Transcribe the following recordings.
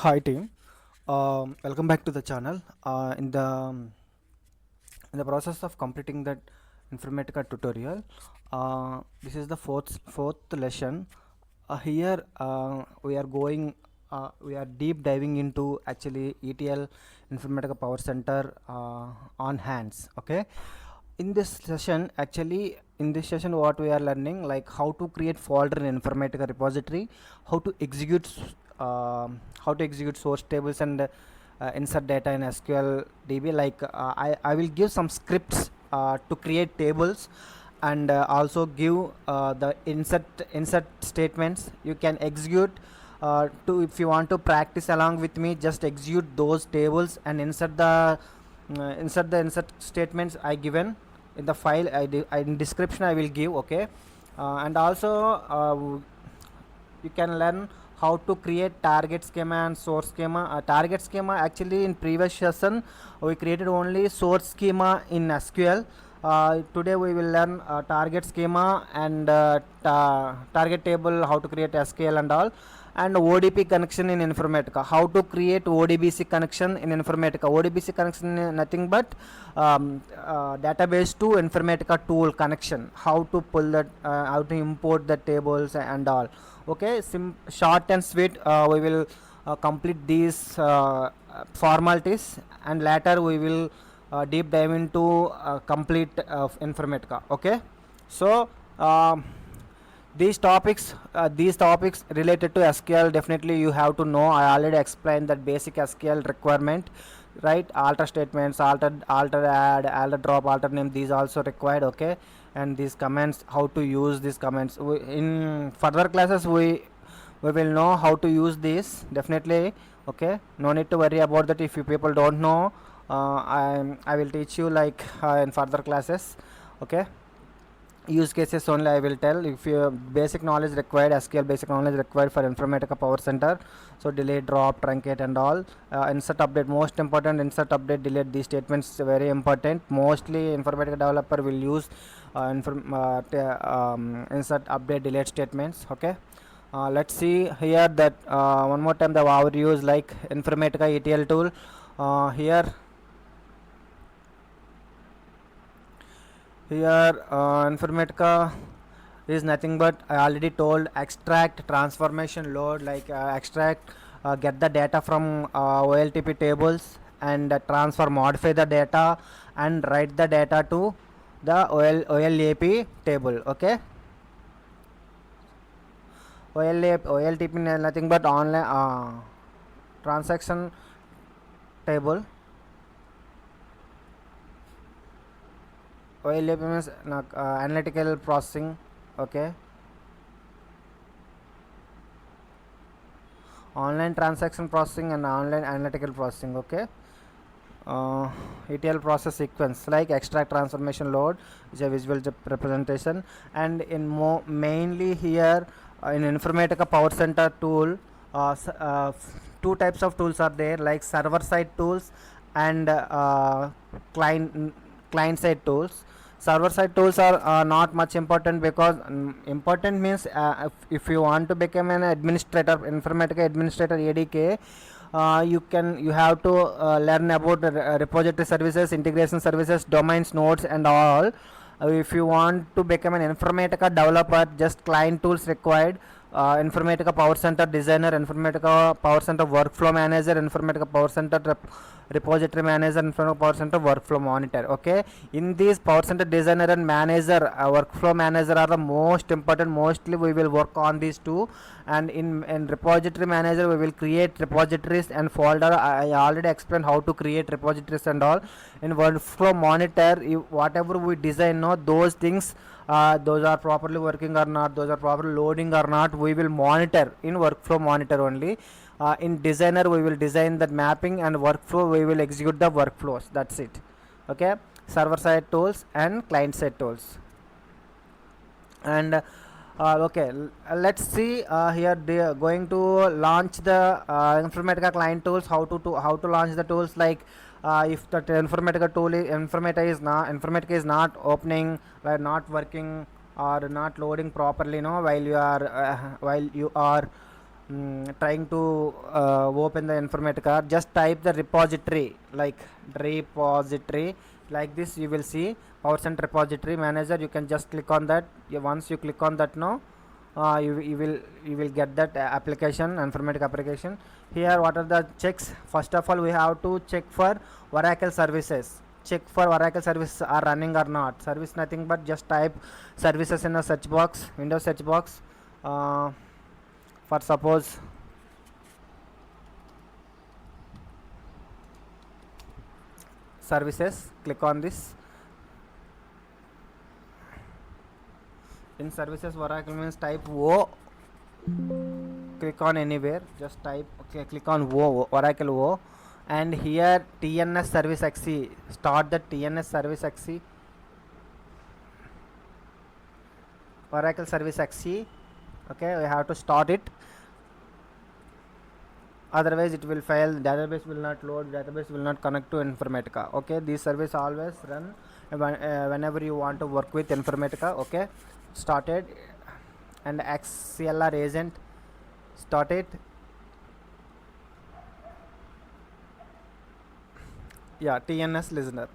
Hi team, welcome back to the channel. In the process of completing that Informatica tutorial, this is the fourth lesson. Here we are deep diving into actually ETL Informatica PowerCenter on hands. Okay, in this session what we are learning, like how to create folder in Informatica repository, how to execute source tables and insert data in SQL DB. Like I will give some scripts to create tables, and also give the insert statements you can execute. To If you want to practice along with me, just execute those tables and insert the insert statements I given in the file. In description I will give. Okay, and also you can learn how to create target schema and source schema. Target schema, actually in previous session we created only source schema in SQL. Today we will learn target schema and target table, how to create SQL and all, and ODP connection in Informatica, how to create ODBC connection in Informatica. ODBC connection is nothing but database to Informatica tool connection, how to pull that, how to import the tables and all. Okay, short and sweet. We will complete these formalities, and later we will deep dive into complete Informatica. Okay, so these topics related to SQL, definitely you have to know. I already explained that basic SQL requirement, right? Alter statements, alter add, alter drop, alter name, these also required. Okay, and these commands, how to use these commands. In further classes we will know how to use these, definitely. Okay, no need to worry about that. If you people don't know, I will teach you, like in further classes. Okay, use cases only I will tell. If you basic knowledge required, SQL basic knowledge required for Informatica PowerCenter. So delete, drop, truncate and all. Insert, update, most important. Insert, update, delete, these statements very important. Mostly Informatica developer will use insert, update, delete statements. Okay, let's see here that one more time the overview is like Informatica ETL tool. Here Informatica is nothing but, I already told, extract, transformation, load. Like extract, get the data from OLTP tables, and transfer, modify the data and write the data to the OLAP table. Okay, OLTP nothing but online transaction table. OLAP means analytical processing. Okay, online transaction processing and online analytical processing. Okay, ETL process sequence, like extract, transformation, load is a visual representation. And in mainly here in Informatica PowerCenter tool, two types of tools are there, like server side tools and client side tools. Server side tools are not much important, because important means if you want to become an administrator, Informatica administrator ADK, you have to learn about repository services, integration services, domains, nodes and all. If you want to become an Informatica developer, just client tools required. Informatica PowerCenter Designer, Informatica PowerCenter Workflow Manager, Informatica PowerCenter Repository Manager, Informatica PowerCenter Workflow Monitor. Okay, in these PowerCenter Designer and Manager, Workflow Manager are the most important. Mostly we will work on these two. And in Repository Manager we will create repositories and folder. I already explained how to create repositories and all. In Workflow Monitor, whatever we design, those things, those are properly working or not, those are properly loading or not, we will monitor in Workflow Monitor only. In Designer we will design that mapping, and Workflow we will execute the workflows. That's it. Okay, server side tools and client side tools. And okay, let's see here they are going to launch the Informatica client tools. How to launch the tools, like if the Informatica is not opening, not working or not loading properly, while you are trying to open the Informatica, just type the repository, like repository, like this. You will see PowerCenter Repository Manager. You can just click on that. Once you click on that, no, you will get that application, Informatica application. Here, what are the checks? First of all, we have to check for Oracle services. Check for Oracle services are running or not. Service nothing but just type services in a search box, Windows search box. For suppose services, click on this. In services, Oracle means type O, click on anywhere, just type, okay, click on O, Oracle O, and here TNS service XE, start the TNS service XE, Oracle service XE. Okay, we have to start it, otherwise it will fail, database will not load, database will not connect to Informatica. Okay, this service always run whenever you want to work with Informatica. Okay, started, and XCLR agent started. Yeah, TNS listener.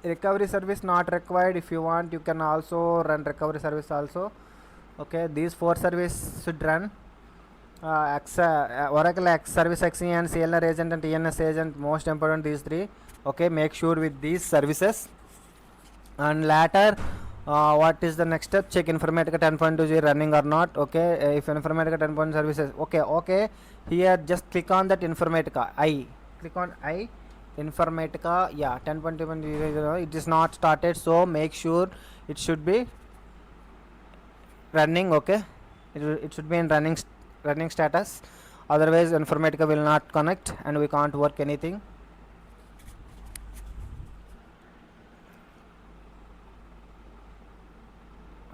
Recovery service not required. If you want, you can also run recovery service also. Okay, these 4 services should run. Oracle X service XE and CLR agent and TNS agent, most important these 3. Okay, make sure with these services. And later, what is the next step? Check Informatica 10.20 running or not. Okay, if Informatica 10.0 services, okay, here just click on that Informatica I, click on I, Informatica, yeah, 10.20 it is not started, so make sure it should be running. Okay, it should be in running status, otherwise Informatica will not connect and we can't work anything.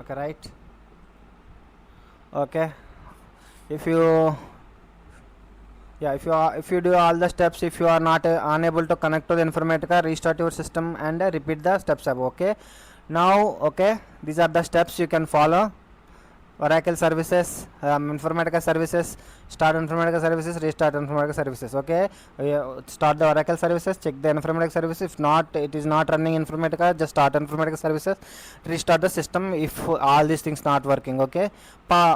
Okay, right. Okay, if you if you do all the steps, if you are not unable to connect to the Informatica, restart your system and repeat the steps above. Okay, now, okay, these are the steps you can follow. Oracle services, Informatica services, start Informatica services, restart Informatica services. Okay, start the Oracle services, check the Informatica services. If not, it is not running Informatica, just start Informatica services, restart the system if all these things not working. Okay,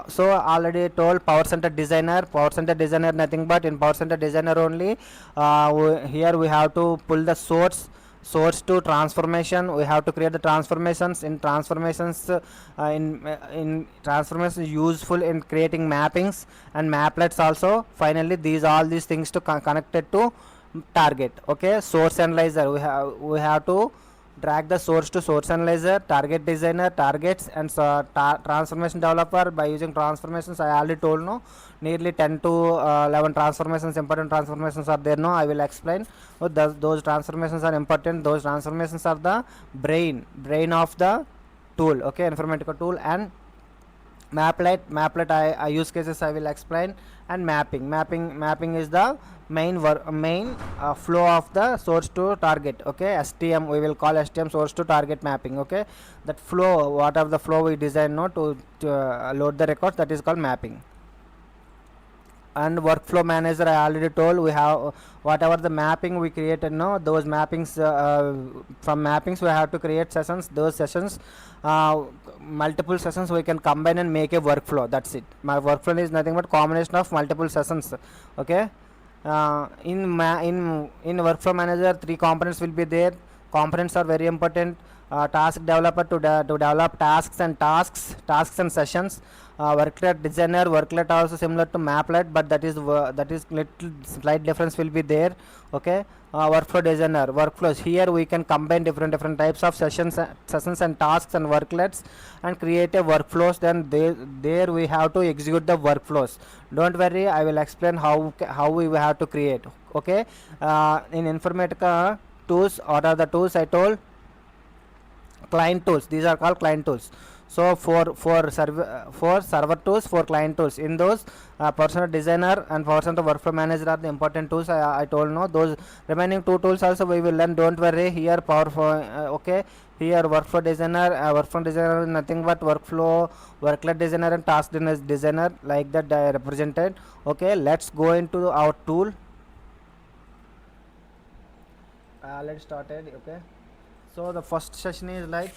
so already told PowerCenter designer nothing but in PowerCenter designer only. Here we have to pull the source to transformation. We have to create the transformations. In transformations, in transformations useful in creating mappings and maplets also. Finally, all these things to connected to target. Okay, source analyzer, we have to drag the source to source analyzer, target designer, targets, and transformation developer. By using transformations, I already told, no, nearly 10 to 11 transformations, important transformations are there. No, I will explain. Those transformations are important. Those transformations are the brain of the tool. Okay, Informatica tool. And maplet I use cases I will explain. And mapping is the main flow of the source to target. Okay, STM, we will call STM, source to target mapping. Okay, that flow, whatever the flow we design, no, to load the records, that is called mapping. And workflow manager, I already told, we have whatever the mapping we created, no, those mappings, from mappings we have to create sessions. Those sessions, multiple sessions we can combine and make a workflow. That's it. My workflow is nothing but combination of multiple sessions. Okay, in workflow manager, 3 components will be there. Components are very important. Task developer to develop tasks and sessions. Worklet designer, worklet also similar to maplet, but that is little slight difference will be there. Okay, workflow designer, workflows, here we can combine different types of sessions and tasks and worklets and create a workflows. Then there we have to execute the workflows. Don't worry, I will explain how we have to create. Okay, in Informatica tools, what are the tools I told? Client tools, these are called client tools. So for server tools, 4 client tools. In those, PowerCenter designer and PowerCenter workflow manager are the important tools. I told, no, those remaining 2 tools also we will learn. Don't worry, here okay, Here workflow designer is nothing but workflow, workload designer and task designer, like that I represented. Okay, let's go into our tool. Let's started. Okay, so the first session is like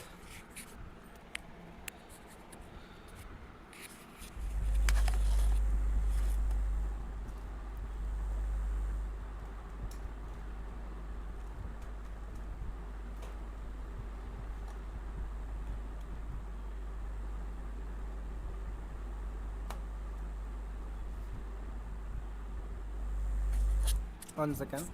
one second.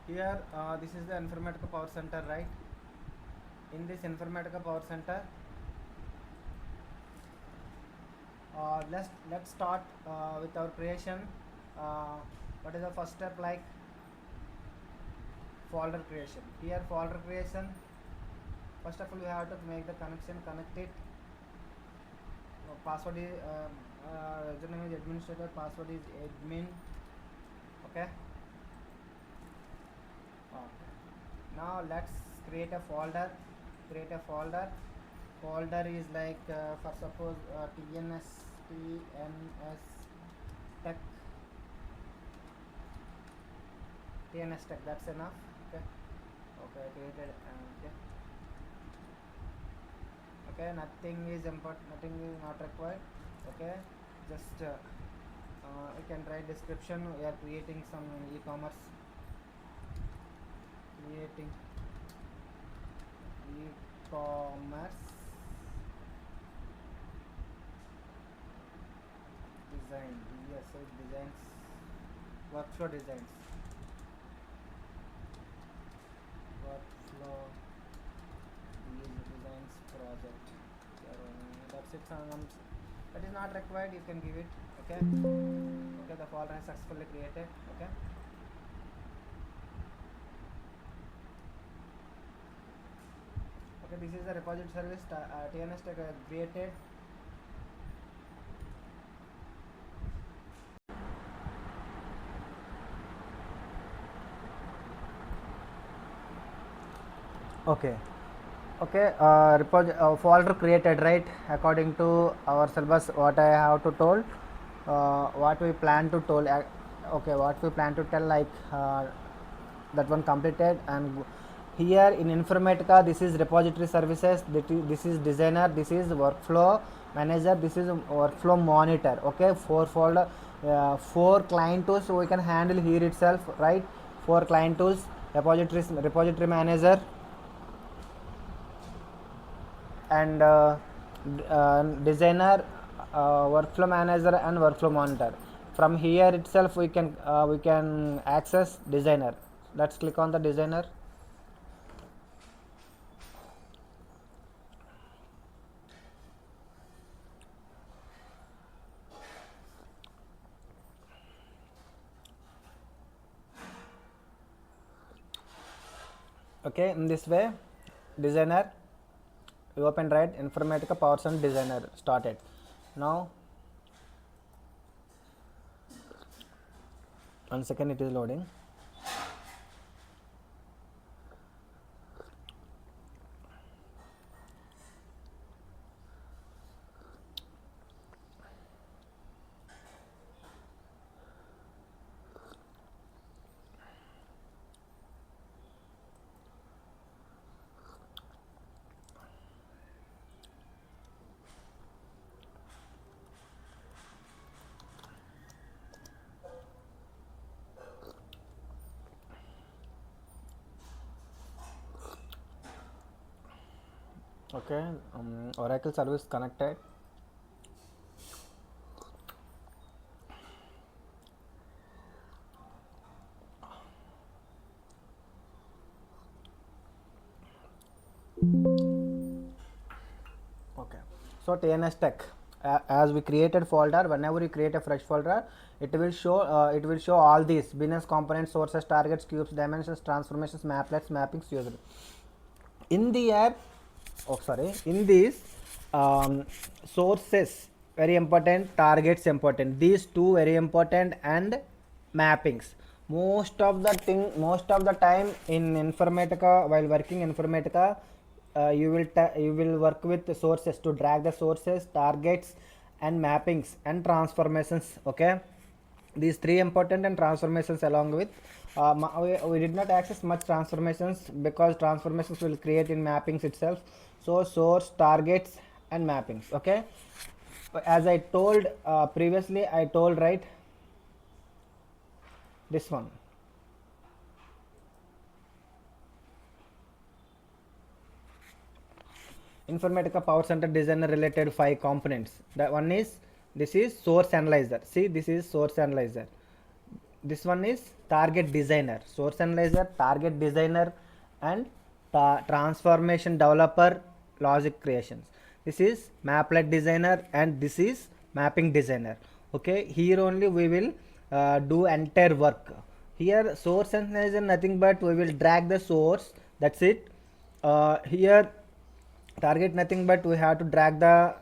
Here this is the Informatica PowerCenter, right? In this Informatica PowerCenter, let's start with our creation. What is the first step? Like folder creation. Here folder creation, first of all we have to make the connection, connect it. Password is username is administrator, password is admin. Okay. Now let's create a folder. Folder is like for suppose TNS tech, that's enough. Okay, created. Okay, nothing is not required. Okay, just you can write description. We are creating some e-commerce, design, designs, workflow designs, workflow designs project. That's it. That is not required, you can give it. Okay, the folder is successfully created. Okay, this is the repository service TNS created. Okay, folder created, right? According to our syllabus, what I have to told, what we plan to told. Okay, what we plan to tell, like that one completed. And here in Informatica, this is repository services, this is designer, this is workflow manager, this is workflow monitor. Okay, 4 folder, 4 client tools we can handle here itself, right? 4 client tools: repository manager, and designer, workflow manager, and workflow monitor. From here itself we can access designer. Let's click on the designer. Okay, in this way, designer, we open, right? Informatica PowerCenter designer started. Now 1 second, it is loading. Okay, Oracle service connected. So TNS Tech, as we created folder, whenever you create a fresh folder, it will show all these business components, sources, targets, cubes, dimensions, transformations, maplets, mappings, user. In the app, in these sources very important, targets important, these two very important, and mappings. Most of the time in Informatica, while working Informatica, you will work with the sources to drag the sources, targets, and mappings and transformations. Okay, these three important, and transformations along with we did not access much transformations because transformations will create in mappings itself. So source, targets, and mappings. Okay, as I told previously, I told, right, this one. Informatica PowerCenter designer related 5 components. That one is, this is source analyzer. See, this is source analyzer. This one is target designer. Source analyzer, target designer, and transformation developer, logic creations. This is maplet designer, and this is mapping designer. Okay, here only we will do entire work. Here source analyzer nothing but we will drag the source, that's it. Here target nothing but we have to drag the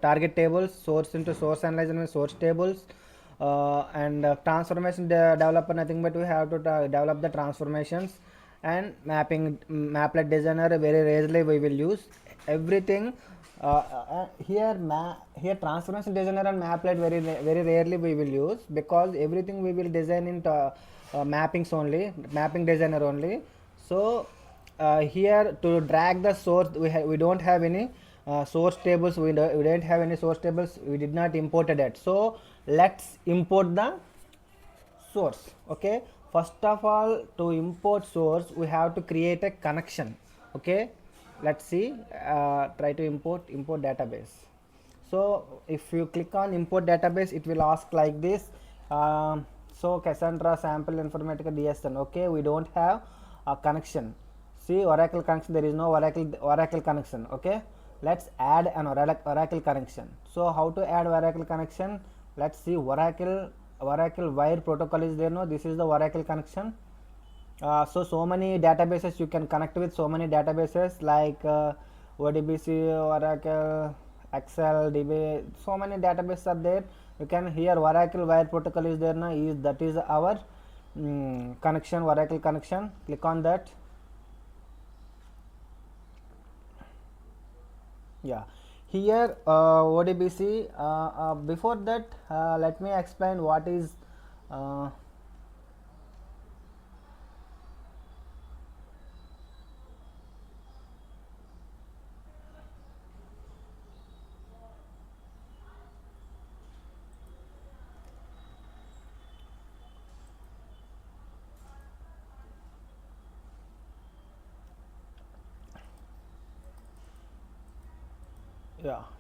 target tables, source into source analyzer and source tables, and transformation developer nothing but we have to develop the transformations, and maplet designer very rarely we will use everything. Here transformation designer and maplet very rarely we will use, because everything we will design in mappings only, mapping designer only. So here to drag the source, we don't have any source tables. We don't have any source tables. We did not import it. So let's import the source. Okay, first of all, to import source we have to create a connection. Okay, let's see. Try to import database. So if you click on import database, it will ask like this. So Cassandra sample Informatica DSN. Okay, we don't have a connection. See, Oracle connection, there is no Oracle connection. Okay, let's add an Oracle connection. So how to add Oracle connection? Let's see. Oracle wire protocol is there. No, this is the Oracle connection. So many databases you can connect with, so many databases like ODBC, Oracle, Excel, DB, so many databases are there. You can, here Oracle wire protocol is there. Now that is our connection, Oracle connection. Click on that. Yeah, here ODBC. Before that, let me explain what is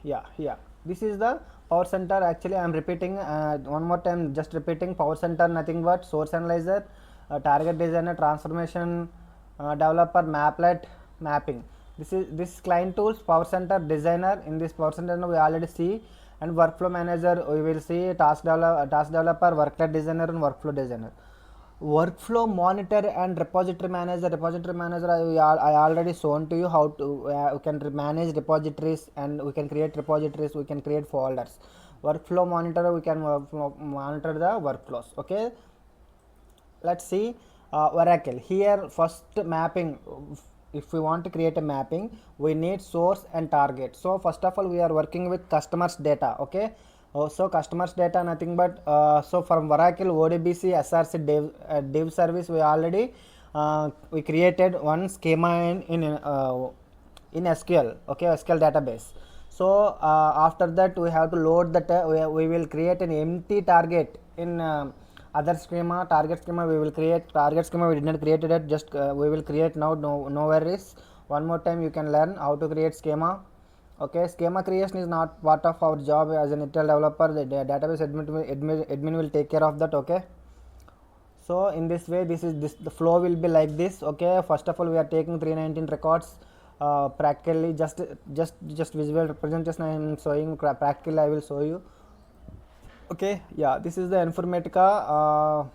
yeah, this is the PowerCenter. Actually I am repeating one more time, just repeating. PowerCenter nothing but source analyzer, target designer, transformation developer, maplet, mapping. This client tools, PowerCenter designer. In this PowerCenter we already see, and workflow manager we will see, task developer, workload designer, and workflow designer. Workflow monitor and repository manager. I already shown to you how to we can manage repositories, and we can create repositories, we can create folders. Workflow monitor, we can monitor the workflows. Okay, let's see. Oracle, here first mapping. If we want to create a mapping, we need source and target. So first of all we are working with customers data. Okay, so customers data nothing but so from Oracle ODBC SRC dev service we already we created one schema in SQL. Okay, SQL database. So after that we have to load that. We will create an empty target in other schema. Target schema we will create. Target schema we did not create it, just we will create now. No worries. One more time you can learn how to create schema. Okay, schema creation is not part of our job as an ETL developer. The database admin will take care of that. Okay, so in this way, the flow will be like this. Okay, first of all we are taking 319 records. practically just visual representation I am showing. Practically I will show you. Okay, yeah, this is the Informatica.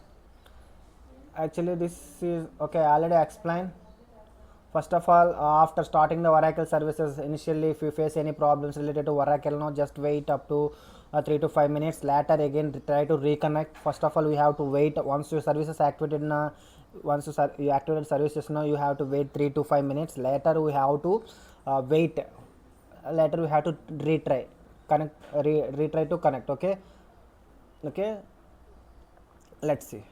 Actually this is okay, I already explained. First of all, after starting the Oracle services, initially if you face any problems related to Oracle, no, just wait up to 3 to 5 minutes. Later again try to reconnect. First of all, we have to wait. Once your service is activated, once you activated services, now you have to wait 3 to 5 minutes. Later we have to wait. Later we have to retry retry to connect. Okay, okay. Let's see.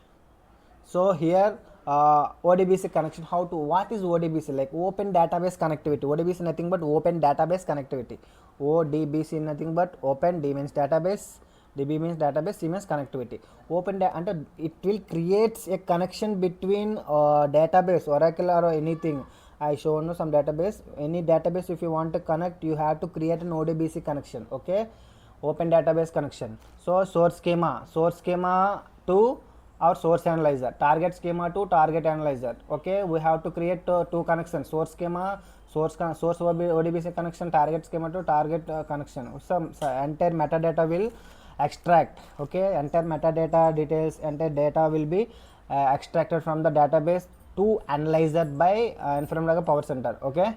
So here ODBC connection, what is ODBC? Like open database connectivity. ODBC nothing but open database connectivity. ODBC nothing but open, D means database, DB means database, C means connectivity. Open and it will create a connection between database, Oracle or anything. I shown some database. Any database if you want to connect, you have to create an ODBC connection. Okay, open database connection. So source schema to our source analyzer, target schema to target analyzer. Okay, we have to create two connections: source schema, source ODBC connection, target schema to target connection. Some entire metadata will extract. Okay, entire metadata details, entire data will be extracted from the database to analyzer by Informatica PowerCenter. Okay.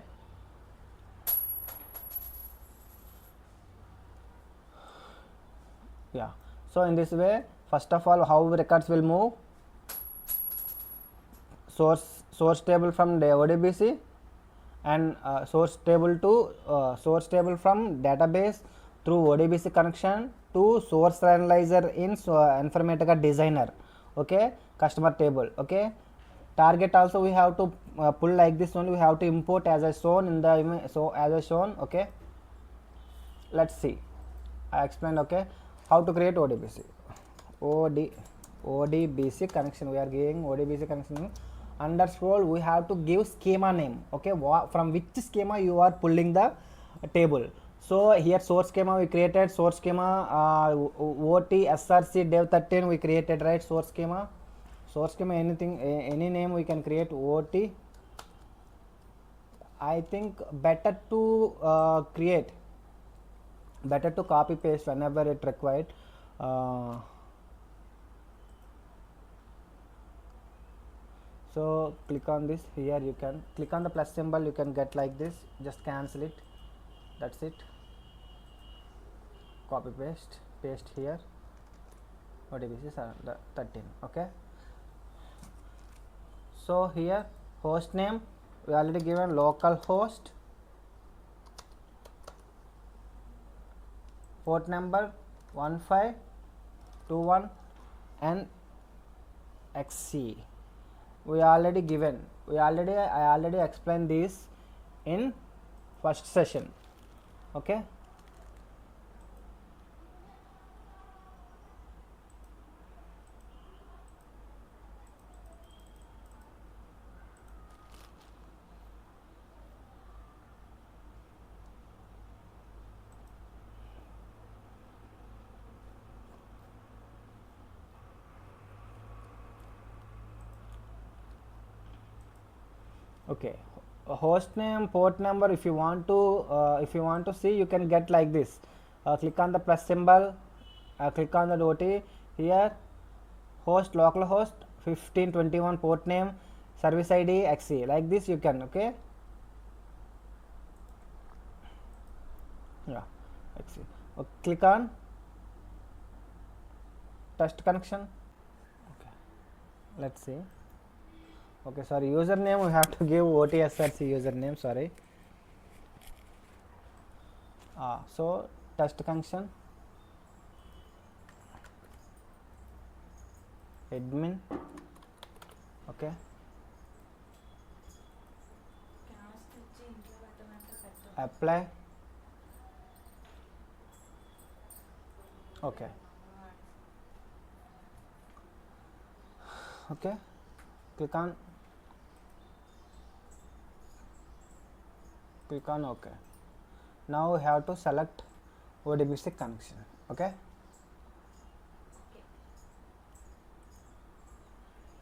Yeah, so in this way, first of all, how records will move: source table from the ODBC and source table from database through ODBC connection to source analyzer in Informatica designer. Okay, customer table. Okay, target also we have to pull like this only. We have to import as I shown in the image. So as I shown. Okay, let's see. I explained. Okay, how to create ODBC. ODBC connection, we are giving ODBC connection. Under scroll we have to give schema name. Okay, from which schema you are pulling the table. So here source schema we created, source schema OT SRC dev 13 we created, right? Source schema anything, any name we can create. OT, I think better to create, better to copy paste whenever it required. So click on this. Here you can click on the plus symbol, you can get like this, just cancel it, that's it. Copy paste here, ODBC 13. Okay, so here host name we already given local host, port number 1521 and XC we already given. I already explained this in first session. Okay, okay. Host name, port number, if you want to see, you can get like this. Click on the plus symbol, click on the OT. Here host, local host 1521, port name, service ID XC, like this you can. Okay, yeah, XC. Okay, click on test connection. Okay, let's see. Okay, sorry, username we have to give OTSRC username, sorry. So test connection, admin. Okay, apply. Okay, okay, click on OK. Now we have to select ODBC connection. Okay,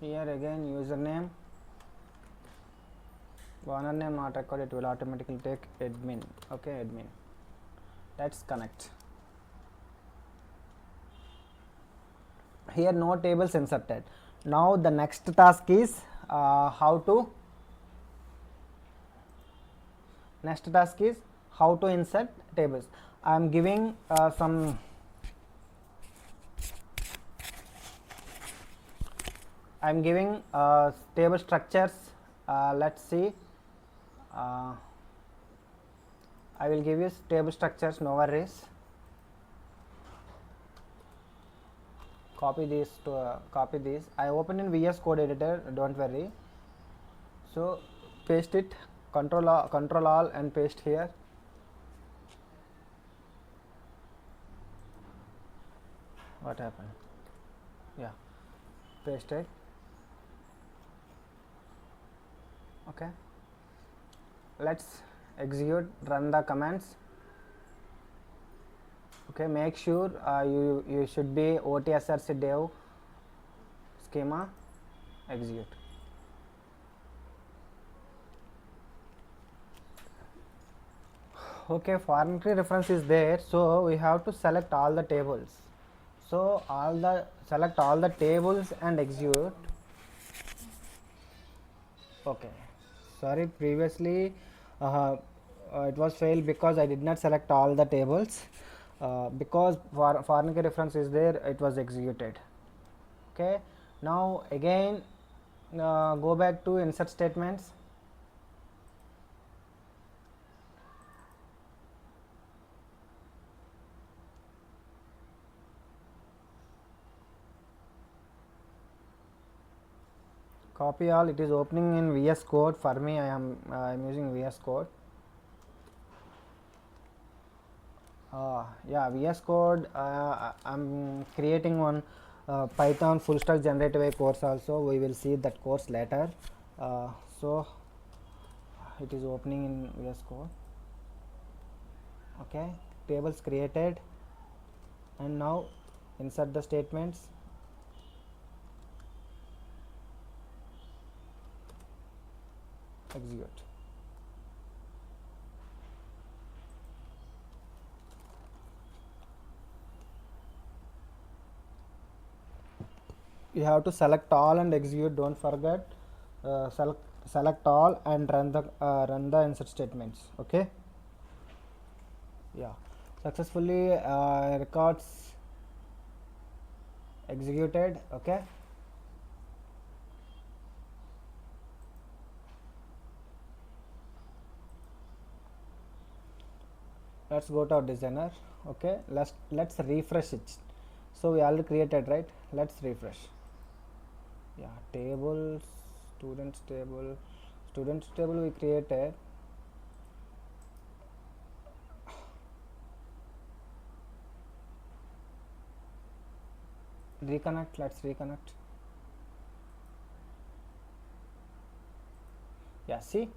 here again username, owner name not required, it will automatically take admin. Okay, admin. Let's connect. Here no tables inserted. Now the next task is how to insert tables. I am giving some table structures. Let's see. I will give you table structures, no worries. Copy these. I open in VS Code editor, don't worry. So paste it, control all and paste here. What happened? Yeah, paste it. Okay, let's execute, run the commands. Okay, make sure you should be OTSRC dev schema, execute. Okay, foreign key reference is there, so we have to select all the tables. So select all the tables and execute. Okay, sorry, previously it was failed because I did not select all the tables. Because foreign key reference is there, it was executed. Okay, now again go back to insert statements. Copy all. It is opening in VS Code. For me, I am using VS Code. Yeah, VS Code. I'm creating one Python full stack generative AI course also. We will see that course later. So it is opening in VS Code. Okay, tables created, and now insert the statements. Execute. You have to select all and execute. Don't forget. Select all and run the insert statements. Okay. Yeah, successfully records executed. Okay. Let's go to our designer. Okay, let's refresh it. So we already created, right? Let's refresh. Yeah, tables, students table we created. Reconnect. Let's reconnect. Yeah, see.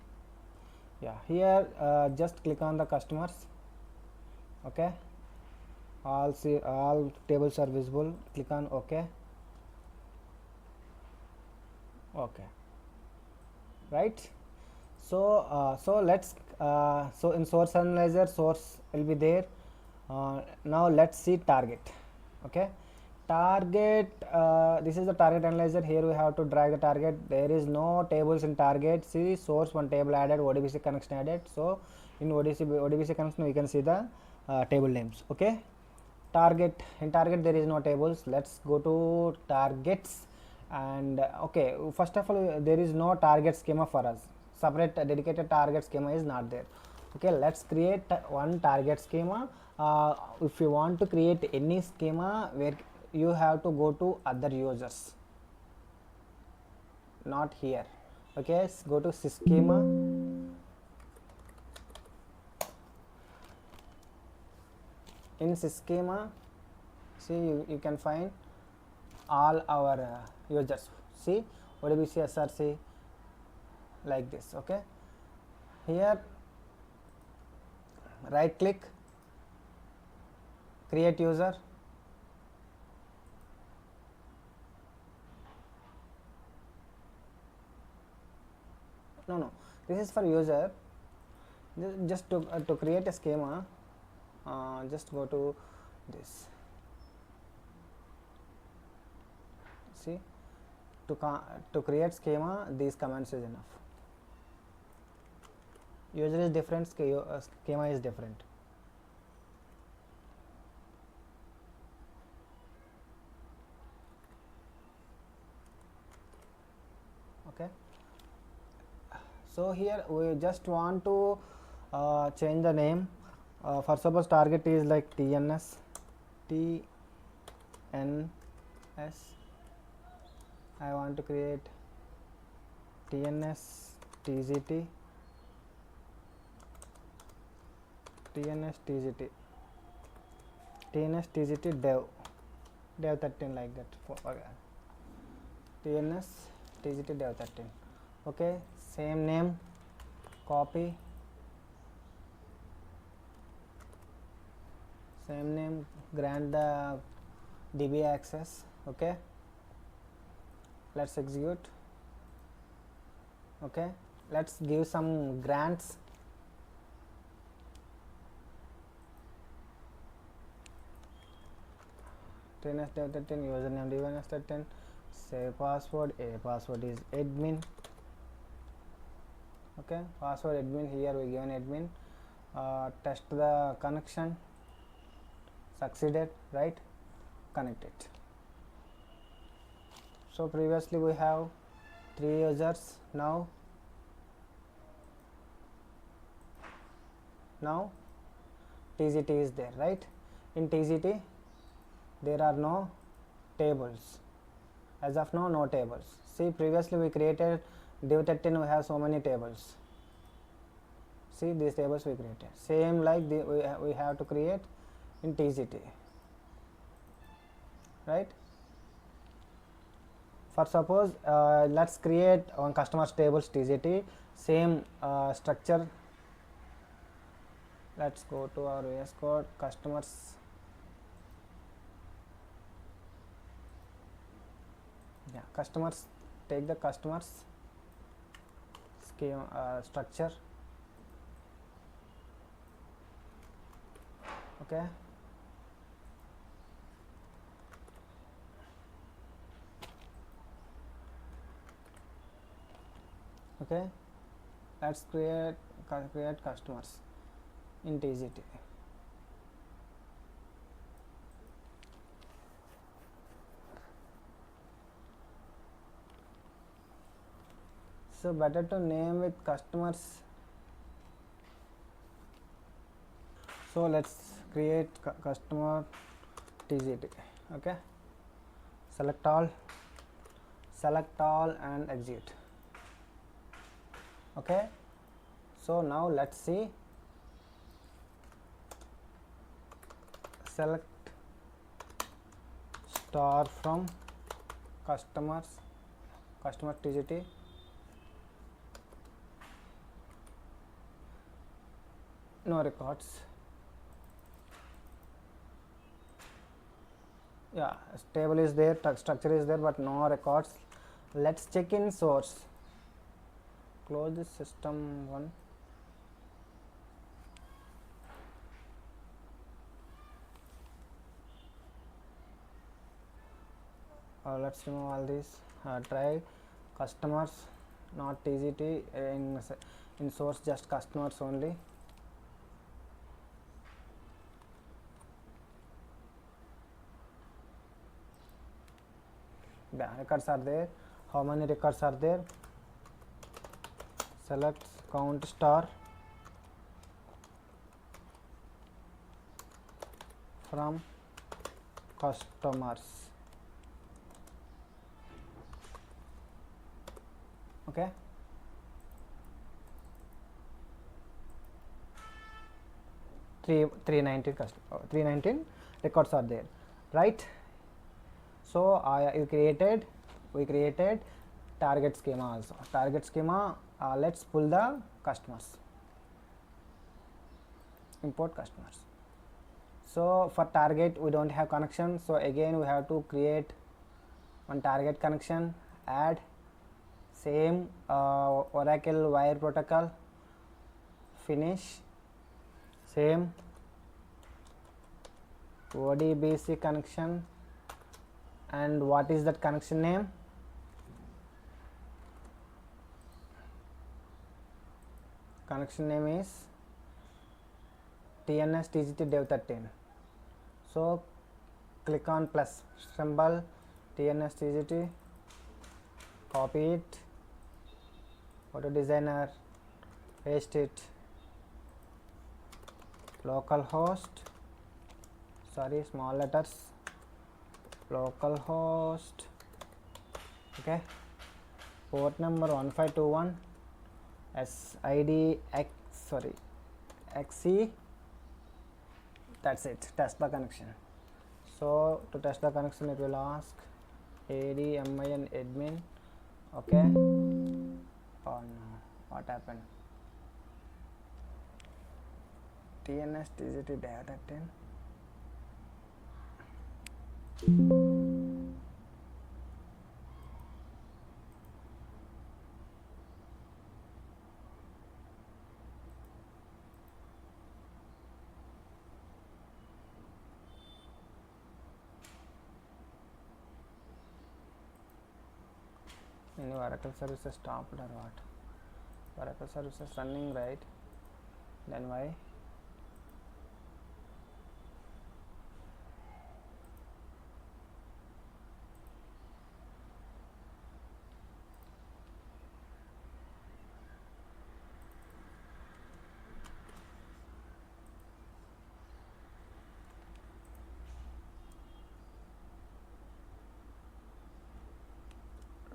Yeah, here just click on the customers. Okay, all tables are visible. Click on OK. Okay, right. So let's so in source analyzer, source will be there. Now let's see target. Okay, target, this is the target analyzer. Here we have to drag the target. There is no tables in target. See, source one table added, ODBC connection added. So in ODBC connection we can see the table names. Okay, target, in target there is no tables. Let's go to targets, and okay, first of all there is no target schema for us. Separate dedicated target schema is not there. Okay, let's create one target schema. If you want to create any schema, where you have to go to other users, not here. Okay, go to schema. In schema, see, you can find all our users. See, ODBC SRC like this. Okay, here right click, create user. No, This is for user. Just to create a schema, just go to this. See, to create schema, these commands is enough. User is different, schema is different. Okay, so here we just want to change the name. For suppose target is like TNS. I want to create TNS TGT. dev 13 like that. TNS TGT dev 13. Okay, same name, copy, same name, grant the DB access. Okay, let's execute. Okay, let's give some grants. TNS dev 13, username DNS 13, save password. A password is admin. Okay, password admin. Here we given admin. Test the connection. Succeeded, right? Connect it. So previously we have 3 users. Now TGT is there, right? In TGT there are no tables. As of now, no tables. See, previously we created div 13, we have so many tables. See, these tables we created. Same like we have to create in TGT, right? For suppose let's create one customers tables TGT, same structure. Let's go to our VS Code, customers. Yeah, customers, take the customers schema structure. Okay, okay, let's create customers in TGT. So better to name with customers. So let's create customer TGT. Okay, select all and exit. Okay, so now let's see. Select star from customer TGT. No records. Yeah, table is there, structure is there, but no records. Let's check in source. Close this system one. Let's remove all these. Try customers, not TGT. In source just customers only. Yeah, records are there. How many records are there? Select count star from customers. Okay, three nineteen 319 records are there, right? So we created target schema also. Target schema, let's pull the customers, import customers. So for target we don't have connection, so again we have to create one target connection, add same Oracle wire protocol, finish, same ODBC connection, and what is that connection name? Connection name is TNS TGT dev 13. So click on plus symbol TNS TGT, copy it, go to designer, paste it, localhost, sorry, small letters, localhost, okay, port number 1521, SID XE, that's it, test the connection. So to test the connection it will ask ADMIN admin, okay. Oh no, what happened? TNS TGT data 10. Any Oracle services stopped or what? Oracle services running, right? Then why?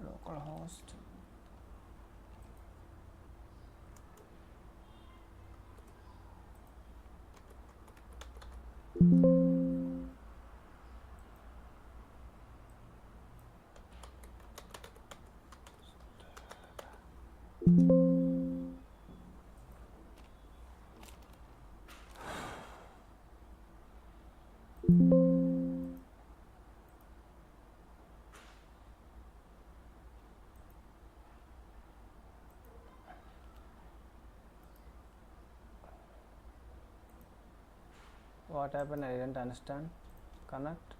Localhost. What happened? I didn't understand. Connect.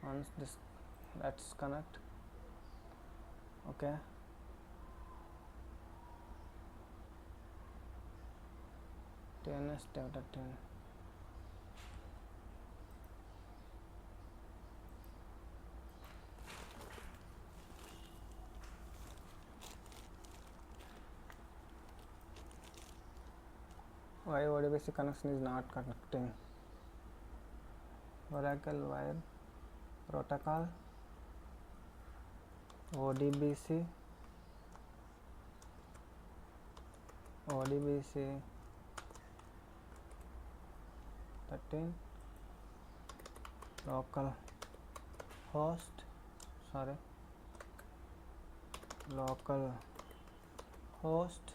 Once this, let's connect. Okay. TNS data 10. Why ODBC connection is not connecting? Oracle wire protocol, ODBC 13, local host, sorry, local host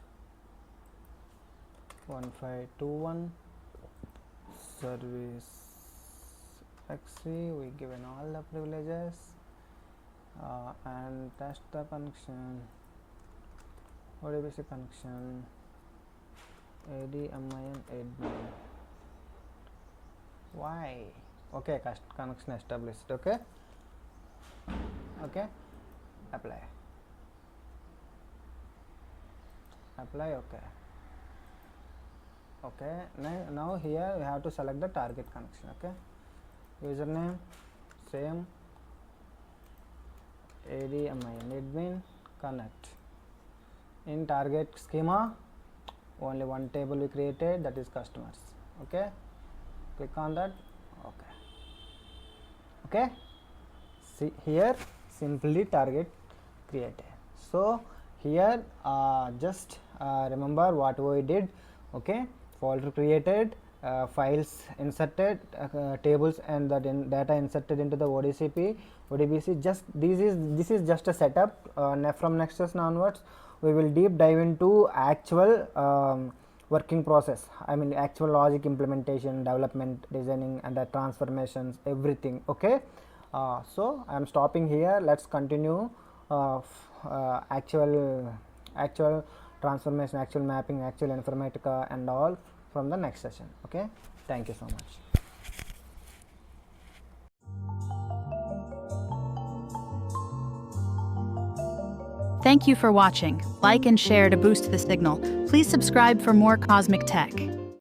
1521, service XE, we given all the privileges, and test the connection, ODBC connection, ADMIN admin. Why? Okay, connection established. Okay, okay, apply, okay, okay. Now here we have to select the target connection. Okay, username same, ADMIN admin, connect. In target schema only one table we created, that is customers. Okay, click on that. Okay, see here simply target created. So here just remember what we did. Okay, folder created, files inserted, tables and the data inserted into the ODBC. Just this is just a setup. From next session onwards we will deep dive into actual working process, I mean actual logic implementation, development, designing and the transformations, everything. Okay, so I am stopping here. Let's continue actual transformation, actual mapping, actual Informatica and all from the next session. Okay, thank you so much. Thank you for watching. Like and share to boost the signal. Please subscribe for more cosmic tech.